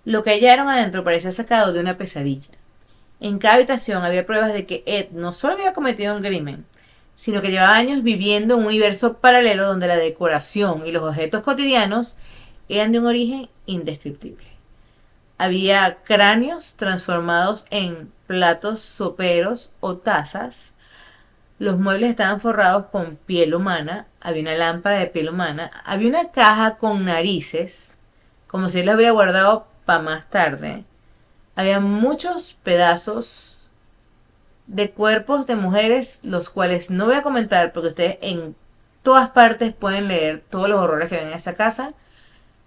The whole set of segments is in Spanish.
Lo que hallaron adentro parecía sacado de una pesadilla. En cada habitación había pruebas de que Ed no solo había cometido un crimen, sino que llevaba años viviendo en un universo paralelo donde la decoración y los objetos cotidianos eran de un origen indescriptible. Había cráneos transformados en platos soperos o tazas. Los muebles estaban forrados con piel humana. Había una lámpara de piel humana. Había una caja con narices, como si él la hubiera guardado para más tarde. Había muchos pedazos de cuerpos de mujeres, los cuales no voy a comentar porque ustedes en todas partes pueden leer todos los horrores que ven en esa casa.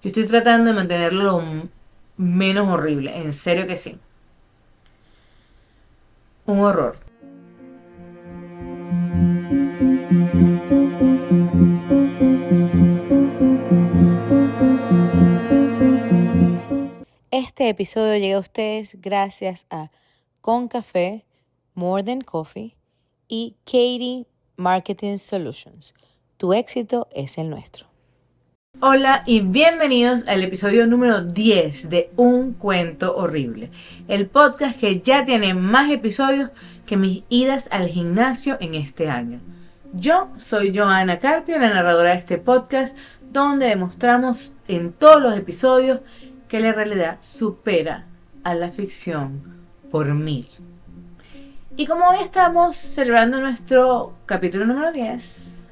Yo estoy tratando de mantenerlo lo menos horrible, en serio que sí. Un horror. Este episodio llega a ustedes gracias a Concafé, More Than Coffee y Katie Marketing Solutions. Tu éxito es el nuestro. Hola y bienvenidos al episodio número 10 de Un Cuento Horrible, el podcast que ya tiene más episodios que mis idas al gimnasio en este año. Yo soy Joana Carpio, la narradora de este podcast, donde demostramos en todos los episodios que la realidad supera a la ficción por 1000. Y como hoy estamos celebrando nuestro capítulo número 10,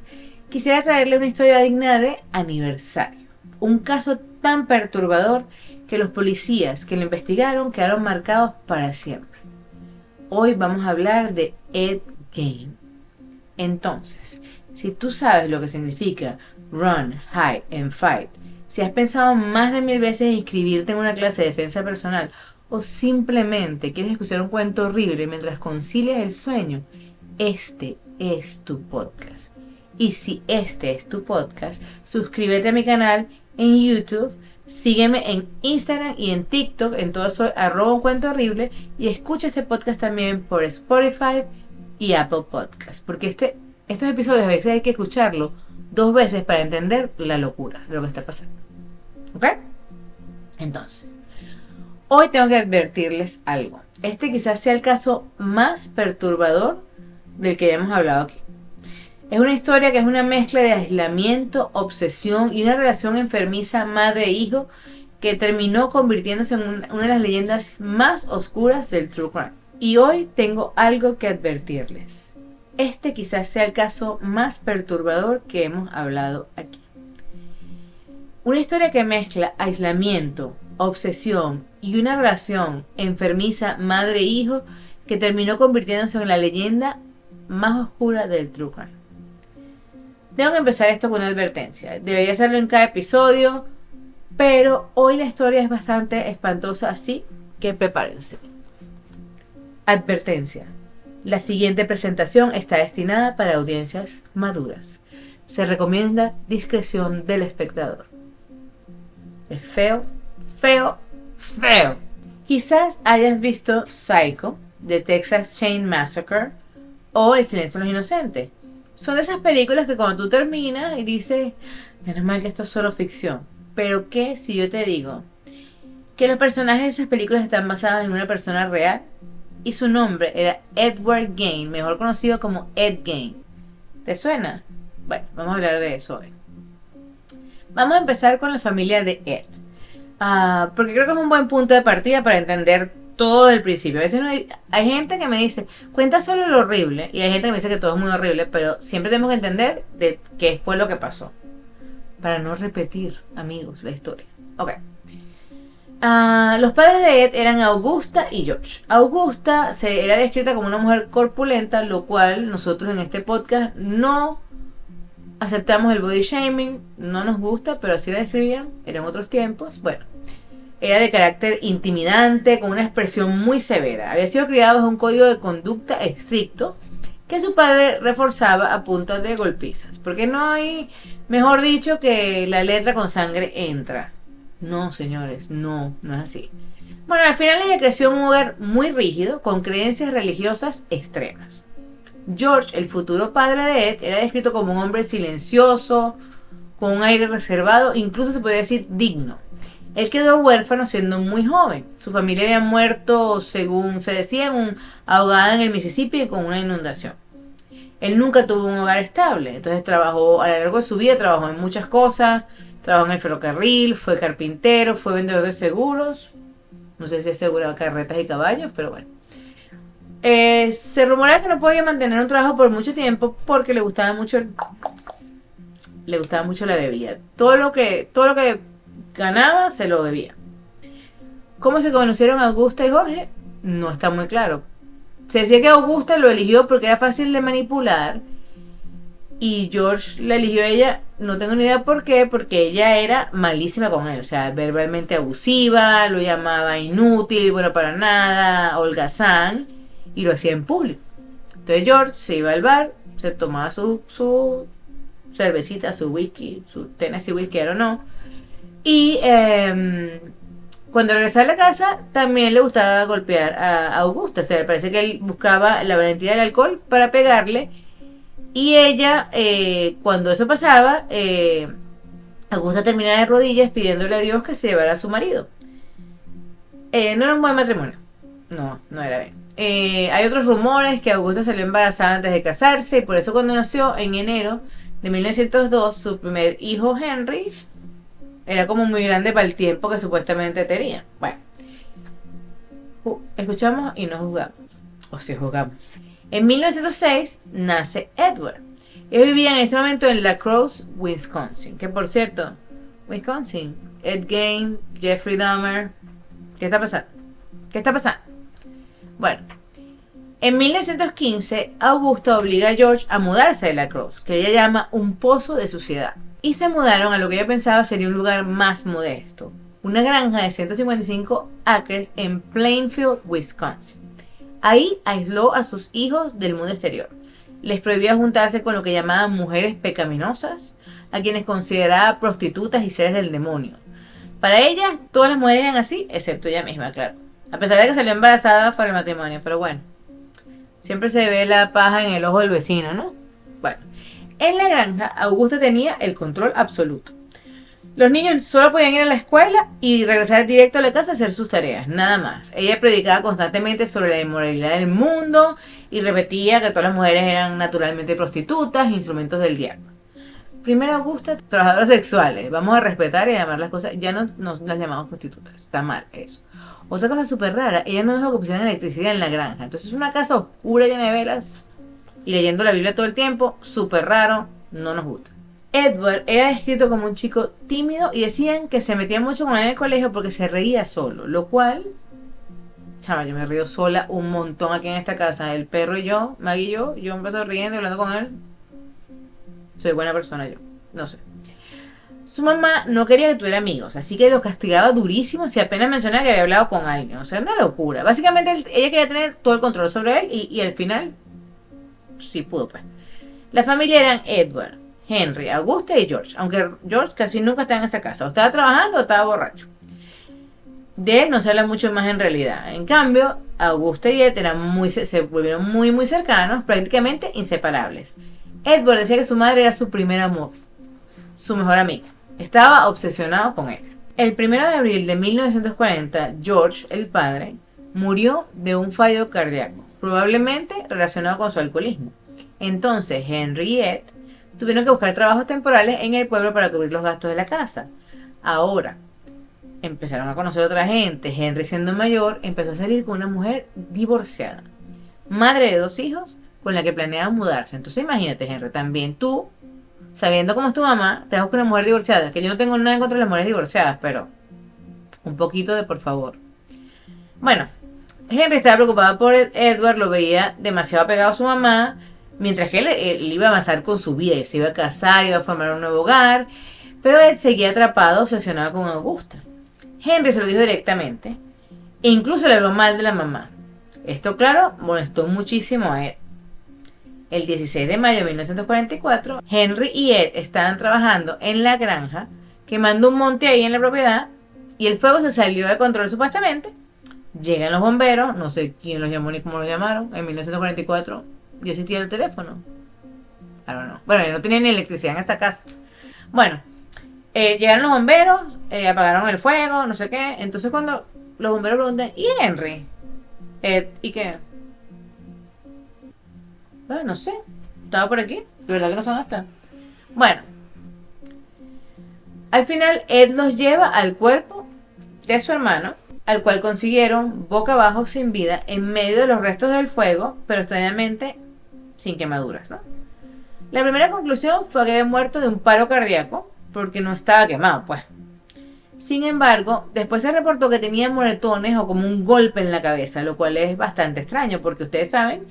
quisiera traerle una historia digna de aniversario. Un caso tan perturbador que los policías que lo investigaron quedaron marcados para siempre. Hoy vamos a hablar de Ed Gein. Entonces, si tú sabes lo que significa run, hide and fight, si has pensado más de 1000 veces en inscribirte en una clase de defensa personal o simplemente quieres escuchar un cuento horrible mientras concilias el sueño, este es tu podcast. Y si este es tu podcast, suscríbete a mi canal en YouTube, sígueme en Instagram y en TikTok, en todo soy @uncuentohorrible, y escucha este podcast también por Spotify y Apple Podcasts, porque estos episodios a veces hay que escucharlo 2 veces para entender la locura de lo que está pasando. ¿Ok? Entonces, hoy tengo que advertirles algo. Este quizás sea el caso más perturbador del que ya hemos hablado aquí. Es una historia que es una mezcla de aislamiento, obsesión y una relación enfermiza madre-hijo que terminó convirtiéndose en una de las leyendas más oscuras del True Crime. Y hoy tengo algo que advertirles. Este quizás sea el caso más perturbador que hemos hablado aquí. Una historia que mezcla aislamiento, obsesión y una relación enfermiza madre-hijo que terminó convirtiéndose en la leyenda más oscura del True Crime. Tengo que empezar esto con una advertencia. Debería hacerlo en cada episodio, pero hoy la historia es bastante espantosa, así que prepárense. Advertencia. La siguiente presentación está destinada para audiencias maduras. Se recomienda discreción del espectador. Es feo, feo, feo. Quizás hayas visto Psycho, The Texas Chain Massacre o El Silencio de los Inocentes. Son de esas películas que cuando tú terminas y dices, menos mal que esto es solo ficción. Pero ¿qué si yo te digo que los personajes de esas películas están basados en una persona real? Y su nombre era Edward Gein, mejor conocido como Ed Gein. ¿Te suena? Bueno, vamos a hablar de eso hoy. Vamos a empezar con la familia de Ed. Porque creo que es un buen punto de partida para entender todo del principio. A veces hay gente que me dice, cuenta solo lo horrible, y hay gente que me dice que todo es muy horrible, pero siempre tenemos que entender de qué fue lo que pasó, para no repetir, amigos, la historia. Ok. Los padres de Ed eran Augusta y George. Augusta era descrita como una mujer corpulenta, lo cual nosotros en este podcast no aceptamos el body shaming, no nos gusta, pero así la describían, eran otros tiempos. Bueno, era de carácter intimidante, con una expresión muy severa. Había sido criada bajo un código de conducta estricto que su padre reforzaba a punta de golpizas. Porque no hay, mejor dicho, que la letra con sangre entra. No, señores, no es así. Bueno, al final ella creció en un hogar muy rígido, con creencias religiosas extremas. George, el futuro padre de Ed, era descrito como un hombre silencioso, con un aire reservado, incluso se podría decir digno. Él quedó huérfano siendo muy joven. Su familia había muerto, según se decía, ahogada en el Mississippi con una inundación. Él nunca tuvo un hogar estable, entonces trabajó a lo largo de su vida, trabajó en muchas cosas, trabajó en el ferrocarril, fue carpintero, fue vendedor de seguros, no sé si aseguraba carretas y caballos, pero bueno. Se rumoraba que no podía mantener un trabajo por mucho tiempo porque le gustaba mucho la bebida. Todo lo que ganaba se lo bebía. ¿Cómo se conocieron Augusta y Jorge? No está muy claro. Se decía que Augusta lo eligió porque era fácil de manipular y George la eligió a ella, no tengo ni idea por qué, porque ella era malísima con él, o sea, verbalmente abusiva, lo llamaba inútil, bueno para nada, holgazán, y lo hacía en público. Entonces George se iba al bar, se tomaba su cervecita, su whisky, su Tennessee whisky, o no, y cuando regresaba a la casa también le gustaba golpear a Augusta, o sea, me parece que él buscaba la valentía del alcohol para pegarle. Y ella, cuando eso pasaba, Augusta terminaba de rodillas pidiéndole a Dios que se llevara a su marido. No era un buen matrimonio. No, no era bien. Hay otros rumores que Augusta salió embarazada antes de casarse y por eso cuando nació en enero de 1902 su primer hijo Henry era como muy grande para el tiempo que supuestamente tenía. Bueno, escuchamos y no juzgamos. O si juzgamos. En 1906 nace Edward. Ellos vivían en ese momento en La Crosse, Wisconsin. Que por cierto, Wisconsin, Ed Gein, Jeffrey Dahmer. ¿Qué está pasando? ¿Qué está pasando? Bueno, en 1915 Augusta obliga a George a mudarse de La Crosse, que ella llama un pozo de suciedad. Y se mudaron a lo que ella pensaba sería un lugar más modesto. Una granja de 155 acres en Plainfield, Wisconsin. Ahí aisló a sus hijos del mundo exterior. Les prohibía juntarse con lo que llamaban mujeres pecaminosas, a quienes consideraba prostitutas y seres del demonio. Para ellas, todas las mujeres eran así, excepto ella misma, claro. A pesar de que salió embarazada por el matrimonio, pero bueno. Siempre se ve la paja en el ojo del vecino, ¿no? Bueno, en la granja, Augusta tenía el control absoluto. Los niños solo podían ir a la escuela y regresar directo a la casa a hacer sus tareas, nada más. Ella predicaba constantemente sobre la inmoralidad del mundo y repetía que todas las mujeres eran naturalmente prostitutas, instrumentos del diablo. Primero Augusta, trabajadoras sexuales. Vamos a respetar y llamar las cosas. Ya no nos las llamamos prostitutas. Está mal eso. Otra cosa súper rara, ella no dejó que pusieran electricidad en la granja. Entonces es una casa oscura llena de velas y leyendo la Biblia todo el tiempo. Súper raro, no nos gusta. Edward era descrito como un chico tímido y decían que se metía mucho con él en el colegio porque se reía solo, lo cual, chaval, yo me río sola un montón aquí en esta casa. El perro y yo, Maggie y yo empecé riendo y hablando con él. Soy buena persona yo, no sé. Su mamá no quería que tuviera amigos, así que lo castigaba durísimo si apenas mencionaba que había hablado con alguien. O sea, una locura. Básicamente ella quería tener todo el control sobre él y al final sí pudo, pues. La familia eran Edward, Henry, Augusta y George, aunque George casi nunca estaba en esa casa. O estaba trabajando o estaba borracho. De él no se habla mucho más en realidad. En cambio, Augusta y Ed se volvieron muy cercanos, prácticamente inseparables. Edward decía que su madre era su primer amor, su mejor amiga. Estaba obsesionado con ella. El 1 de abril de 1940, George, el padre, murió de un fallo cardíaco, probablemente relacionado con su alcoholismo. Entonces, Henry y Ed tuvieron que buscar trabajos temporales en el pueblo para cubrir los gastos de la casa. Ahora, empezaron a conocer a otra gente. Henry, siendo mayor, empezó a salir con una mujer divorciada, madre de 2 hijos, con la que planeaba mudarse. Entonces imagínate, Henry, también tú, sabiendo cómo es tu mamá, te vas con una mujer divorciada. Que yo no tengo nada en contra de las mujeres divorciadas, pero un poquito de por favor. Bueno, Henry estaba preocupado por Edward, lo veía demasiado apegado a su mamá, mientras que él iba a avanzar con su vida, se iba a casar, iba a formar un nuevo hogar, pero él seguía atrapado, obsesionado con Augusta. Henry se lo dijo directamente e incluso le habló mal de la mamá. Esto, claro, molestó muchísimo a Ed. El 16 de mayo de 1944, Henry y Ed estaban trabajando en la granja, quemando un monte ahí en la propiedad, y el fuego se salió de control supuestamente. Llegan los bomberos, no sé quién los llamó ni cómo los llamaron. En 1944 ya existía el teléfono. I don't know. Bueno, no tenía ni electricidad en esa casa. Bueno, Llegaron los bomberos, apagaron el fuego, no sé qué. Entonces cuando los bomberos preguntan, ¿y Henry? ¿Y qué? Bueno, no sé. Estaba por aquí. De verdad que no son hasta. Bueno, al final Ed los lleva al cuerpo de su hermano, al cual consiguieron boca abajo sin vida en medio de los restos del fuego, pero extrañamente sin quemaduras, ¿no? La primera conclusión fue que había muerto de un paro cardíaco, porque no estaba quemado, pues. Sin embargo, después se reportó que tenía moretones o como un golpe en la cabeza, lo cual es bastante extraño, porque ustedes saben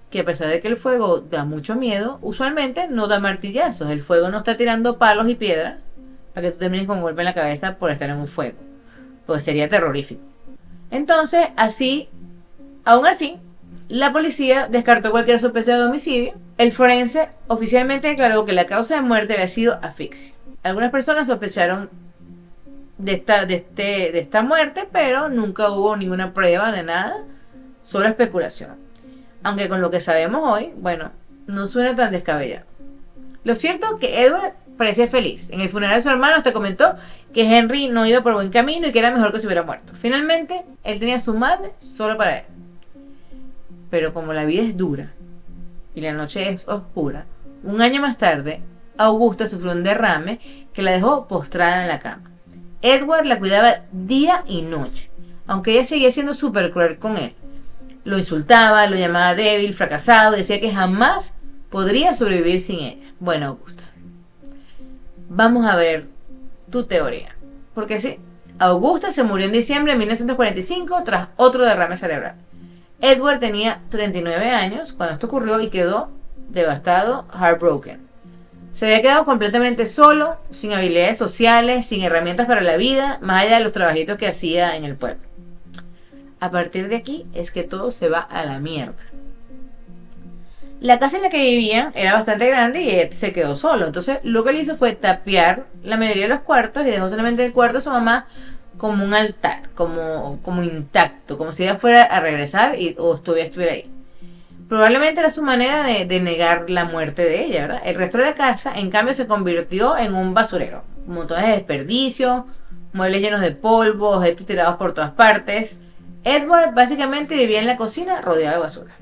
que a pesar de que el fuego da mucho miedo, usualmente no da martillazos. El fuego no está tirando palos y piedras para que tú termines con un golpe en la cabeza por estar en un fuego. Pues sería terrorífico. Entonces, aún así, la policía descartó cualquier sospecha de homicidio. El forense oficialmente declaró que la causa de muerte había sido asfixia. Algunas personas sospecharon de esta muerte, pero nunca hubo ninguna prueba de nada, solo especulación. Aunque con lo que sabemos hoy, bueno, no suena tan descabellado. Lo cierto es que Edward parecía feliz. En el funeral de su hermano hasta comentó que Henry no iba por buen camino y que era mejor que se hubiera muerto. Finalmente, él tenía a su madre solo para él. Pero como la vida es dura y la noche es oscura, un año más tarde, Augusta sufrió un derrame que la dejó postrada en la cama. Edward la cuidaba día y noche, aunque ella seguía siendo súper cruel con él. Lo insultaba, lo llamaba débil, fracasado, decía que jamás podría sobrevivir sin ella. Bueno, Augusta, vamos a ver tu teoría. Porque sí, Augusta se murió en diciembre de 1945 tras otro derrame cerebral. Edward tenía 39 años cuando esto ocurrió y quedó devastado, heartbroken. Se había quedado completamente solo, sin habilidades sociales, sin herramientas para la vida, más allá de los trabajitos que hacía en el pueblo. A partir de aquí es que todo se va a la mierda. La casa en la que vivían era bastante grande y Ed se quedó solo. Entonces lo que él hizo fue tapiar la mayoría de los cuartos y dejó solamente el cuarto de su mamá como un altar, como intacto, como si ella fuera a regresar o estuviera ahí. Probablemente era su manera de negar la muerte de ella, ¿verdad? El resto de la casa, en cambio, se convirtió en un basurero. Montones de desperdicios, muebles llenos de polvo, objetos tirados por todas partes. Edward básicamente vivía en la cocina rodeado de basura.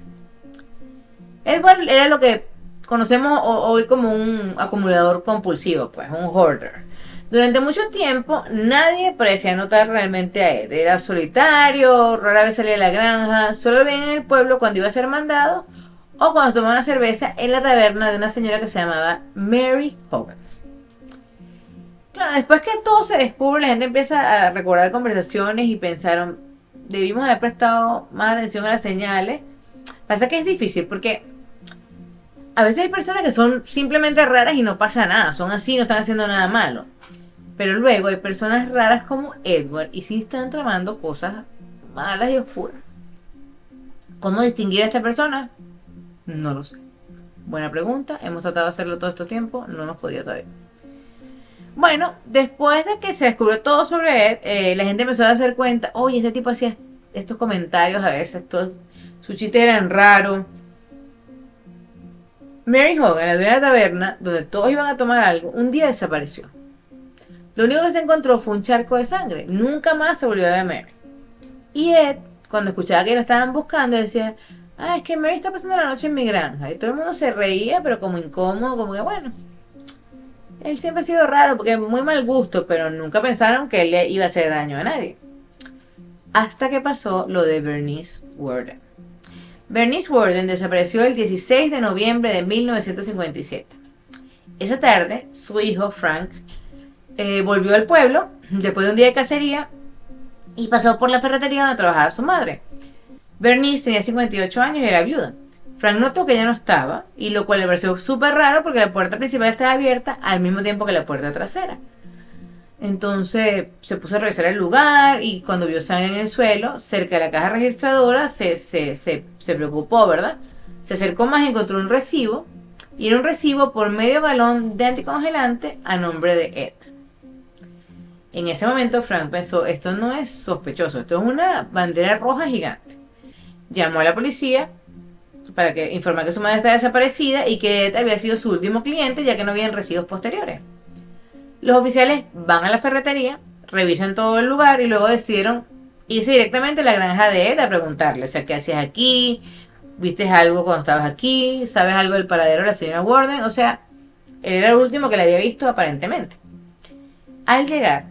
Edward era lo que conocemos hoy como un acumulador compulsivo, pues, un hoarder. Durante mucho tiempo nadie parecía notar realmente a Ed. Era solitario, rara vez salía de la granja, solo lo veían en el pueblo cuando iba a ser mandado o cuando tomaba una cerveza en la taberna de una señora que se llamaba Mary Hogan. Claro, después que todo se descubre, la gente empieza a recordar conversaciones y pensaron, debimos haber prestado más atención a las señales. Pasa que es difícil porque a veces hay personas que son simplemente raras y no pasa nada, son así, no están haciendo nada malo. Pero luego hay personas raras como Edward y sí están tramando cosas malas y oscuras. ¿Cómo distinguir a esta persona? No lo sé. Buena pregunta, hemos tratado de hacerlo todo este tiempo, no hemos podido todavía. Bueno, después de que se descubrió todo sobre Ed, la gente empezó a darse cuenta, oye, este tipo hacía estos comentarios a veces, sus chistes eran raros. Mary Hogan, la dueña de la taberna, donde todos iban a tomar algo, un día desapareció. Lo único que se encontró fue un charco de sangre. Nunca más se volvió a ver a Mary. Y Ed, cuando escuchaba que la estaban buscando, decía, es que Mary está pasando la noche en mi granja. Y todo el mundo se reía, pero como incómodo, como que bueno. Él siempre ha sido raro, porque es muy mal gusto, pero nunca pensaron que él le iba a hacer daño a nadie. Hasta que pasó lo de Bernice Worden. Bernice Worden desapareció el 16 de noviembre de 1957. Esa tarde, su hijo Frank volvió al pueblo después de un día de cacería y pasó por la ferretería donde trabajaba su madre. Bernice tenía 58 años y era viuda. Frank notó que ella no estaba, y lo cual le pareció súper raro porque la puerta principal estaba abierta al mismo tiempo que la puerta trasera. Entonces se puso a revisar el lugar y cuando vio sangre en el suelo, cerca de la caja registradora, se preocupó, ¿verdad? Se acercó más y encontró un recibo, y era un recibo por medio galón de anticongelante a nombre de Ed. En ese momento Frank pensó, esto no es sospechoso, esto es una bandera roja gigante. Llamó a la policía para informar que su madre estaba desaparecida y que Ed había sido su último cliente ya que no habían recibos posteriores. Los oficiales van a la ferretería, revisan todo el lugar y luego decidieron irse directamente a la granja de Ed a preguntarle, o sea, ¿qué hacías aquí? ¿Viste algo cuando estabas aquí? ¿Sabes algo del paradero de la señora Warden? O sea, él era el último que la había visto aparentemente. Al llegar,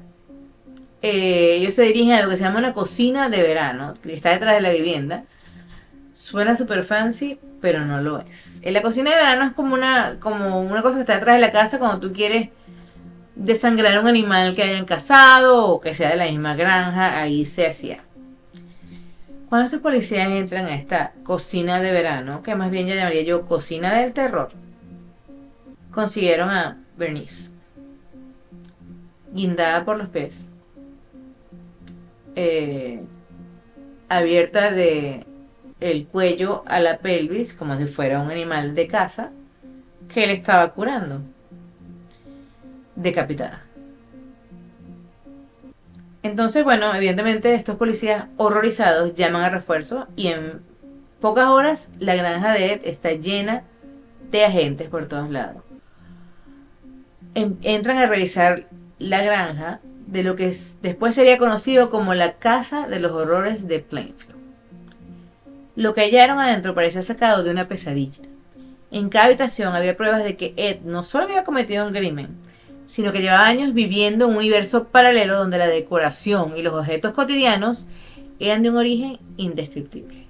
ellos se dirigen a lo que se llama una cocina de verano, que está detrás de la vivienda. Suena super fancy, pero no lo es. En la cocina de verano es como una cosa que está detrás de la casa cuando tú quieres desangrar a un animal que hayan cazado o que sea de la misma granja, ahí se hacía. Cuando estos policías entran a esta cocina de verano, que más bien ya llamaría yo cocina del terror, consiguieron a Bernice, guindada por los pies, eh, abierta de el cuello a la pelvis, como si fuera un animal de caza, que él estaba curando, decapitada. Entonces, bueno, evidentemente estos policías horrorizados llaman a refuerzo y en pocas horas la granja de Ed está llena de agentes por todos lados. Entran a revisar la granja de lo que después sería conocido como la Casa de los Horrores de Plainfield. Lo que hallaron adentro parecía sacado de una pesadilla. En cada habitación había pruebas de que Ed no solo había cometido un crimen, sino que llevaba años viviendo en un universo paralelo donde la decoración y los objetos cotidianos eran de un origen indescriptible.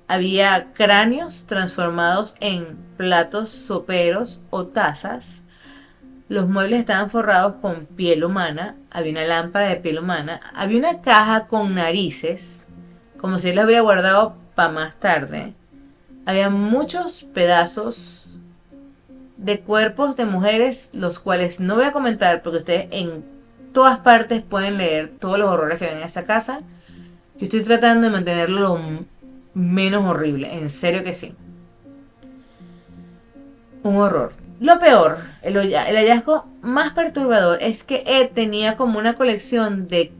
Había cráneos transformados en platos soperos o tazas. Los muebles estaban forrados con piel humana. Había una lámpara de piel humana. Había una caja con narices, como si él la hubiera guardado para más tarde. Había muchos pedazos de cuerpos de mujeres, los cuales no voy a comentar porque ustedes en todas partes pueden leer todos los horrores que ven en esa casa. Yo estoy tratando de mantenerlo lo menos horrible, en serio que sí. Un horror. Lo peor, el hallazgo más perturbador es que Ed tenía como una colección de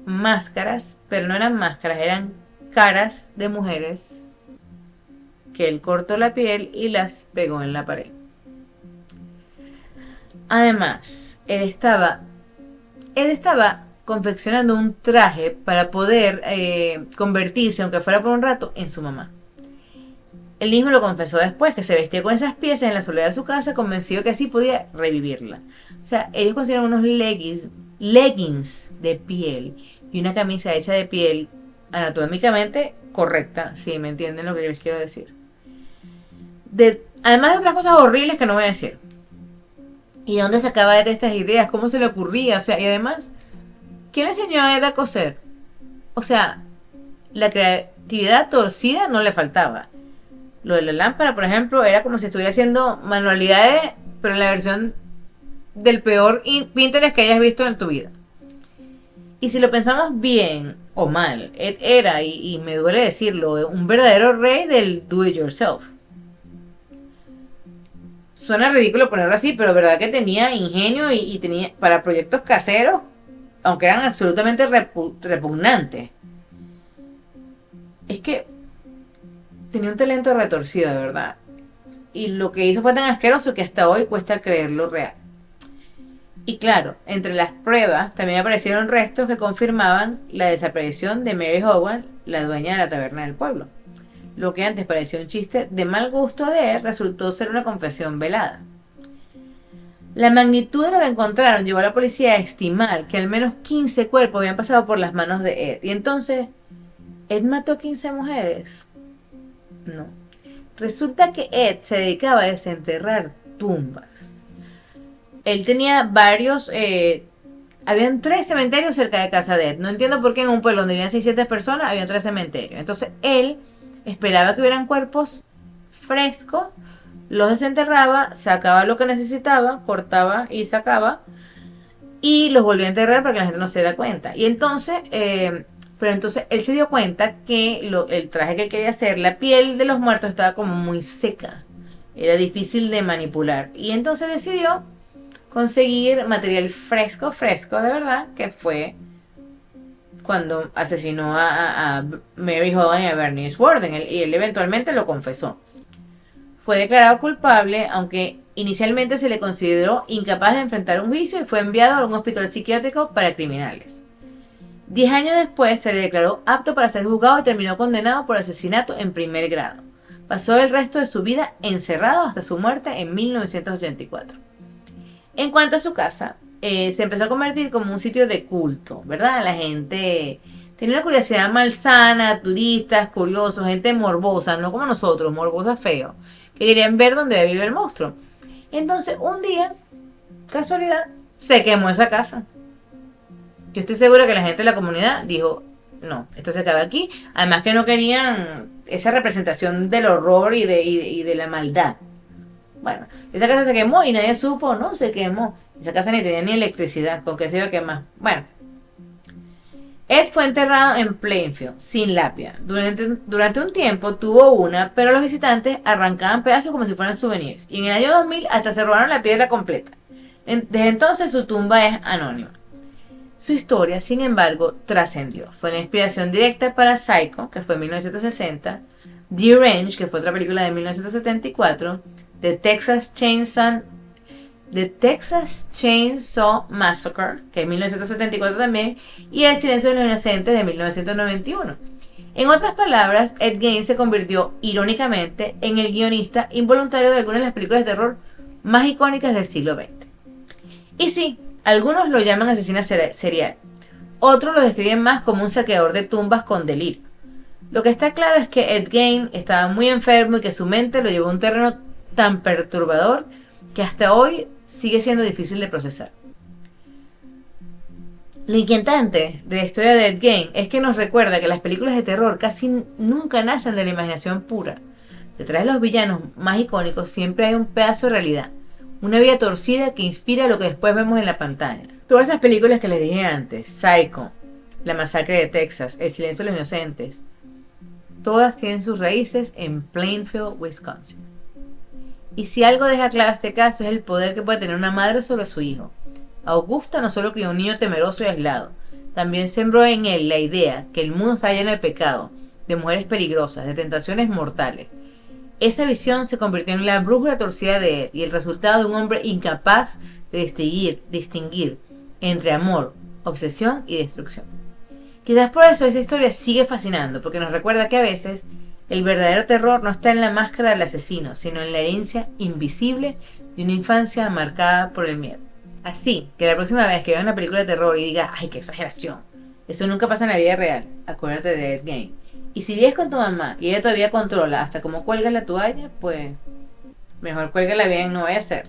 máscaras, pero no eran máscaras, eran caras de mujeres que él cortó la piel y las pegó en la pared. Además, él estaba confeccionando un traje para poder convertirse, aunque fuera por un rato, en su mamá. Él mismo lo confesó después, que se vestía con esas piezas en la soledad de su casa, convencido que así podía revivirla. O sea, ellos consiguieron unos leggings de piel y una camisa hecha de piel anatómicamente correcta, si me entienden lo que les quiero decir. Además de otras cosas horribles que no voy a decir. ¿Y de dónde sacaba Ed estas ideas? ¿Cómo se le ocurría? O sea, y además, ¿quién le enseñó a Ed a coser? O sea, la creatividad torcida no le faltaba. Lo de la lámpara, por ejemplo, era como si estuviera haciendo manualidades, pero en la versión del peor Pinterest que hayas visto en tu vida. Y si lo pensamos bien o mal, Ed era, y me duele decirlo, un verdadero rey del do it yourself. Suena ridículo ponerlo así, pero verdad que tenía ingenio y tenía para proyectos caseros, aunque eran absolutamente repugnantes. Es que tenía un talento retorcido, de verdad. Y lo que hizo fue tan asqueroso que hasta hoy cuesta creerlo real. Y claro, entre las pruebas también aparecieron restos que confirmaban la desaparición de Mary Hogan, la dueña de la taberna del pueblo. Lo que antes parecía un chiste de mal gusto de él resultó ser una confesión velada. La magnitud de lo que encontraron llevó a la policía a estimar que al menos 15 cuerpos habían pasado por las manos de Ed. Y entonces, ¿Ed mató 15 mujeres? No. Resulta que Ed se dedicaba a desenterrar tumbas. Él tenía varios... habían 3 cementerios cerca de casa de Ed. No entiendo por qué en un pueblo donde vivían 600 personas había 3 cementerios. Entonces él esperaba que hubieran cuerpos frescos, los desenterraba, sacaba lo que necesitaba, cortaba y sacaba, y los volvía a enterrar para que la gente no se diera cuenta. Y entonces, pero entonces él se dio cuenta que el traje que él quería hacer, la piel de los muertos estaba como muy seca, era difícil de manipular. Y entonces decidió conseguir material fresco de verdad, que fue cuando asesinó a Mary Hogan y a Bernice Warden, y él eventualmente lo confesó. Fue declarado culpable, aunque Inicialmente se le consideró incapaz de enfrentar un juicio y fue enviado a un hospital psiquiátrico para criminales. 10 años después se le declaró apto para ser juzgado y terminó condenado por asesinato en primer grado. Pasó el resto de su vida encerrado hasta su muerte en 1984. En cuanto a su casa, se empezó a convertir como un sitio de culto, ¿verdad? La gente tenía una curiosidad malsana, turistas, curiosos, gente morbosa, no como nosotros, morbosa feo, que querían ver dónde vive el monstruo. Entonces, un día, casualidad, se quemó esa casa. Yo estoy segura que la gente de la comunidad dijo, no, esto se acaba aquí. Además que no querían esa representación del horror y de la maldad. Bueno, esa casa se quemó y nadie supo, ¿no? Se quemó. Esa casa ni tenía ni electricidad, ¿con qué se iba a quemar? Bueno, Ed fue enterrado en Plainfield, sin lápida. Durante un tiempo tuvo una, pero los visitantes arrancaban pedazos como si fueran souvenirs. Y en el año 2000 hasta se robaron la piedra completa. Desde entonces su tumba es anónima. Su historia, sin embargo, trascendió. Fue la inspiración directa para Psycho, que fue en 1960, The Range, que fue otra película de 1974, The Texas Chainsaw Massacre, que es 1974 también, y El silencio de los inocentes de 1991. En otras palabras, Ed Gein se convirtió, irónicamente, en el guionista involuntario de algunas de las películas de terror más icónicas del siglo XX. Y sí, algunos lo llaman asesino serial, otros lo describen más como un saqueador de tumbas con delirio. Lo que está claro es que Ed Gein estaba muy enfermo y que su mente lo llevó a un terreno tan perturbador que hasta hoy sigue siendo difícil de procesar. Lo inquietante de la historia de Ed Gein es que nos recuerda que las películas de terror casi nunca nacen de la imaginación pura. Detrás de los villanos más icónicos siempre hay un pedazo de realidad, una vida torcida que inspira lo que después vemos en la pantalla. Todas esas películas que les dije antes, Psycho, La Masacre de Texas, El silencio de los inocentes, todas tienen sus raíces en Plainfield, Wisconsin. Y si algo deja claro este caso es el poder que puede tener una madre sobre su hijo. Augusta no solo crió un niño temeroso y aislado, también sembró en él la idea que el mundo está lleno de pecado, de mujeres peligrosas, de tentaciones mortales. Esa visión se convirtió en la brújula torcida de él y el resultado de un hombre incapaz de distinguir entre amor, obsesión y destrucción. Quizás por eso esa historia sigue fascinando, porque nos recuerda que a veces el verdadero terror no está en la máscara del asesino, sino en la herencia invisible de una infancia marcada por el miedo. Así que la próxima vez que veas una película de terror y digas, ¡ay, qué exageración! Eso nunca pasa en la vida real. Acuérdate de Ed Gein. Y si vives con tu mamá y ella todavía controla hasta cómo cuelgas la toalla, pues mejor cuélgala bien, no vaya a ser.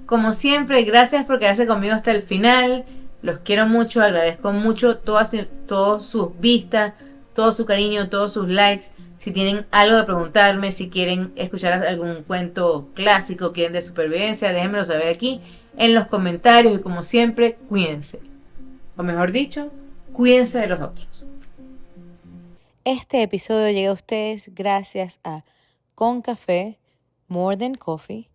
Como siempre, gracias por quedarse conmigo hasta el final. Los quiero mucho, agradezco mucho todas sus vistas, todo su cariño, todos sus likes. Si tienen algo de preguntarme, si quieren escuchar algún cuento clásico, quieren de supervivencia, déjenmelo saber aquí en los comentarios. Y como siempre, cuídense. O mejor dicho, cuídense de los otros. Este episodio llega a ustedes gracias a Con Café, More Than Coffee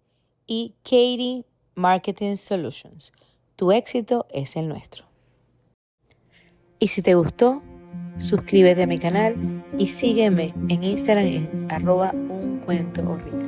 y Katie Marketing Solutions. Tu éxito es el nuestro. Y si te gustó, suscríbete a mi canal y sígueme en Instagram en @uncuentohorrible.